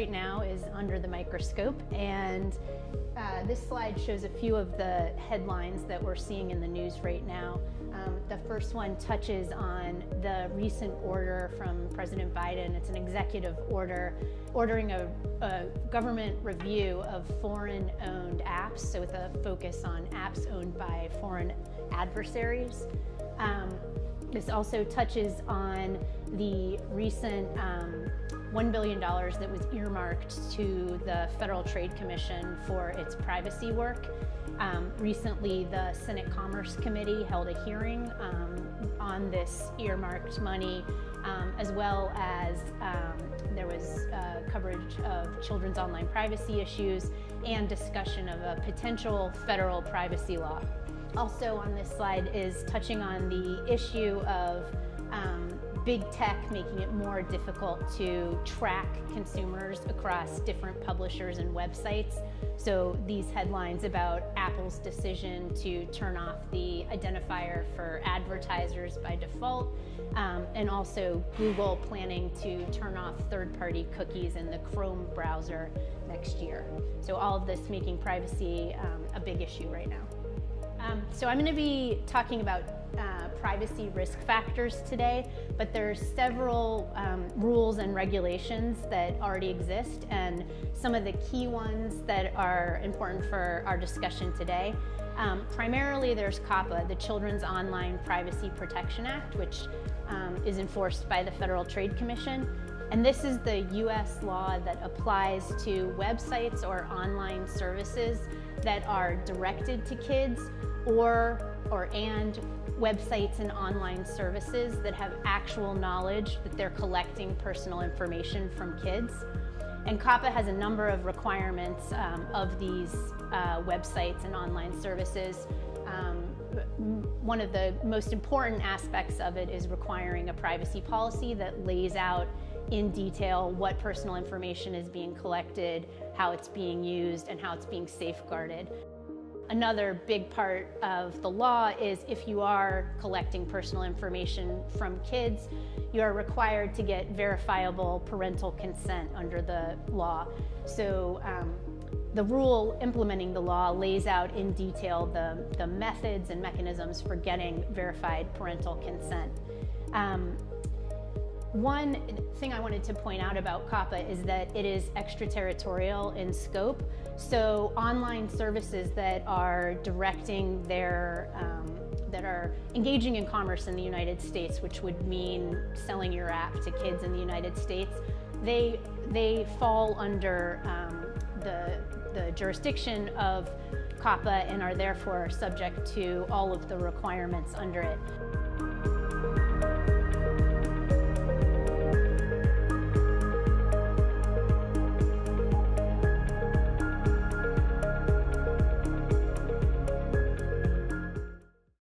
right now is under the microscope, and this slide shows a few of the headlines that we're seeing in the news right now. The first one touches on the recent order from President Biden. It's an executive order ordering a government review of foreign-owned apps, so with a focus on apps owned by foreign adversaries. This also touches on the recent $1 billion that was earmarked to the Federal Trade Commission for its privacy work. Recently, the Senate Commerce Committee held a hearing on this earmarked money, as well as there was coverage of children's online privacy issues and discussion of a potential federal privacy law. Also on this slide is touching on the issue of big tech making it more difficult to track consumers across different publishers and websites. So these headlines about Apple's decision to turn off the identifier for advertisers by default, and also Google planning to turn off third-party cookies in the Chrome browser next year. So all of this making privacy a big issue right now. So I'm going to be talking about privacy risk factors today, but there's several rules and regulations that already exist, and some of the key ones that are important for our discussion today. Primarily there's COPPA, the Children's Online Privacy Protection Act, which is enforced by the Federal Trade Commission. And this is the US law that applies to websites or online services that are directed to kids and websites and online services that have actual knowledge that they're collecting personal information from kids. And COPPA has a number of requirements of these websites and online services. One of the most important aspects of it is requiring a privacy policy that lays out in detail what personal information is being collected, how it's being used, and how it's being safeguarded. Another big part of the law is if you are collecting personal information from kids, you are required to get verifiable parental consent under the law. So the rule implementing the law lays out in detail the methods and mechanisms for getting verified parental consent. One thing I wanted to point out about COPPA is that it is extraterritorial in scope. So online services that are directing that are engaging in commerce in the United States, which would mean selling your app to kids in the United States, they fall under the jurisdiction of COPPA and are therefore subject to all of the requirements under it.